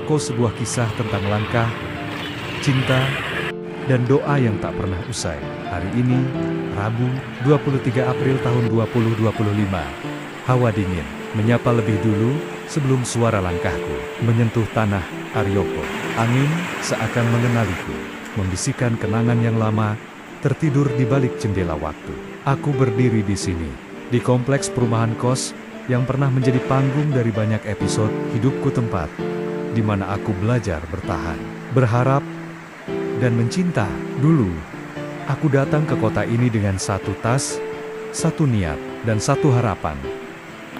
Aryoko, sebuah kisah tentang langkah, cinta, dan doa yang tak pernah usai. Hari ini, Rabu, 23 April tahun 2025. Hawa dingin, menyapa lebih dulu, sebelum suara langkahku menyentuh tanah. Aryoko. Angin seakan mengenaliku, membisikkan kenangan yang lama, tertidur di balik jendela waktu. Aku berdiri di sini, di kompleks perumahan kos, yang pernah menjadi panggung dari banyak episode hidupku, tempat di mana aku belajar bertahan, berharap, dan mencinta. Dulu, aku datang ke kota ini dengan satu tas, satu niat, dan satu harapan.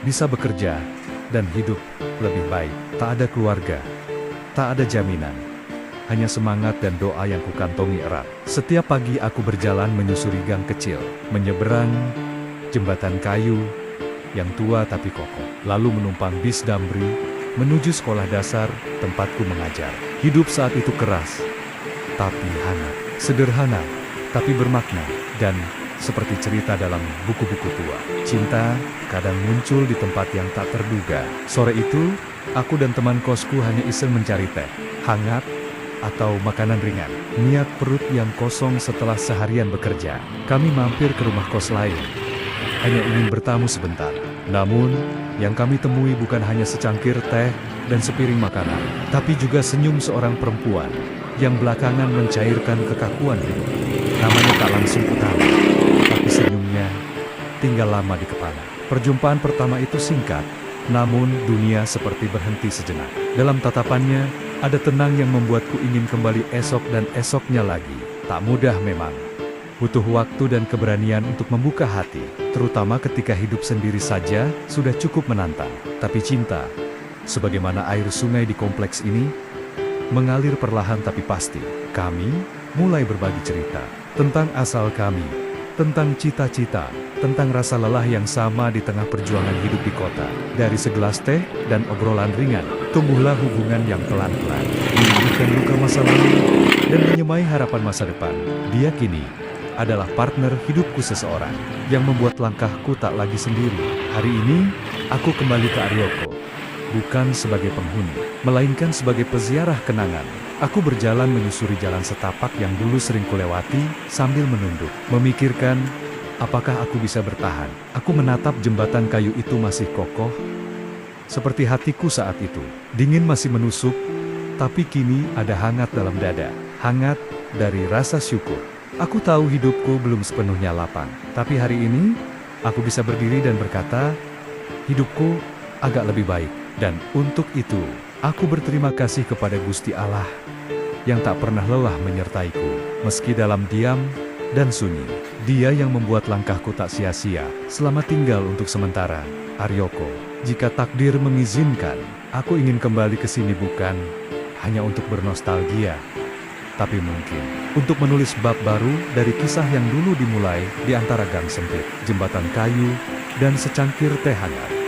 Bisa bekerja, dan hidup lebih baik. Tak ada keluarga, tak ada jaminan. Hanya semangat dan doa yang kukantongi erat. Setiap pagi aku berjalan menyusuri gang kecil, menyeberang jembatan kayu yang tua tapi kokoh, lalu menumpang bis Damri, menuju sekolah dasar, tempatku mengajar. Hidup saat itu keras, tapi hangat, sederhana, tapi bermakna, dan seperti cerita dalam buku-buku tua. Cinta kadang muncul di tempat yang tak terduga. Sore itu, aku dan teman kosku hanya iseng mencari teh hangat atau makanan ringan. Niat perut yang kosong setelah seharian bekerja, kami mampir ke rumah kos lain, hanya ingin bertamu sebentar. Namun, yang kami temui bukan hanya secangkir teh dan sepiring makanan, tapi juga senyum seorang perempuan yang belakangan mencairkan kekakuan hidup. Namanya tak langsung kutahui, tapi senyumnya tinggal lama di kepala. Perjumpaan pertama itu singkat, namun dunia seperti berhenti sejenak. Dalam tatapannya, ada tenang yang membuatku ingin kembali esok dan esoknya lagi. Tak mudah memang. Butuh waktu dan keberanian untuk membuka hati, terutama ketika hidup sendiri saja sudah cukup menantang. Tapi cinta, sebagaimana air sungai di kompleks ini, mengalir perlahan tapi pasti. Kami mulai berbagi cerita tentang asal kami, tentang cita-cita, tentang rasa lelah yang sama di tengah perjuangan hidup di kota. Dari segelas teh dan obrolan ringan, tumbuhlah hubungan yang pelan-pelan, menyembuhkan luka masa lalu, dan menyemai harapan masa depan. Dia kini adalah partner hidupku, seseorang yang membuat langkahku tak lagi sendiri. Hari ini, aku kembali ke Aryoko, bukan sebagai penghuni, melainkan sebagai peziarah kenangan. Aku berjalan menyusuri jalan setapak yang dulu sering kulewati, sambil menunduk, memikirkan, apakah aku bisa bertahan? Aku menatap jembatan kayu itu masih kokoh, seperti hatiku saat itu. Dingin masih menusuk, tapi kini ada hangat dalam dada. Hangat dari rasa syukur. Aku tahu hidupku belum sepenuhnya lapang, tapi hari ini, aku bisa berdiri dan berkata, hidupku agak lebih baik. Dan untuk itu, aku berterima kasih kepada Gusti Allah, yang tak pernah lelah menyertaiku, meski dalam diam dan sunyi. Dia yang membuat langkahku tak sia-sia, selama tinggal untuk sementara. Aryoko, jika takdir mengizinkan, aku ingin kembali ke sini bukan hanya untuk bernostalgia, tapi mungkin untuk menulis bab baru dari kisah yang dulu dimulai di antara gang sempit, jembatan kayu, dan secangkir teh hangat.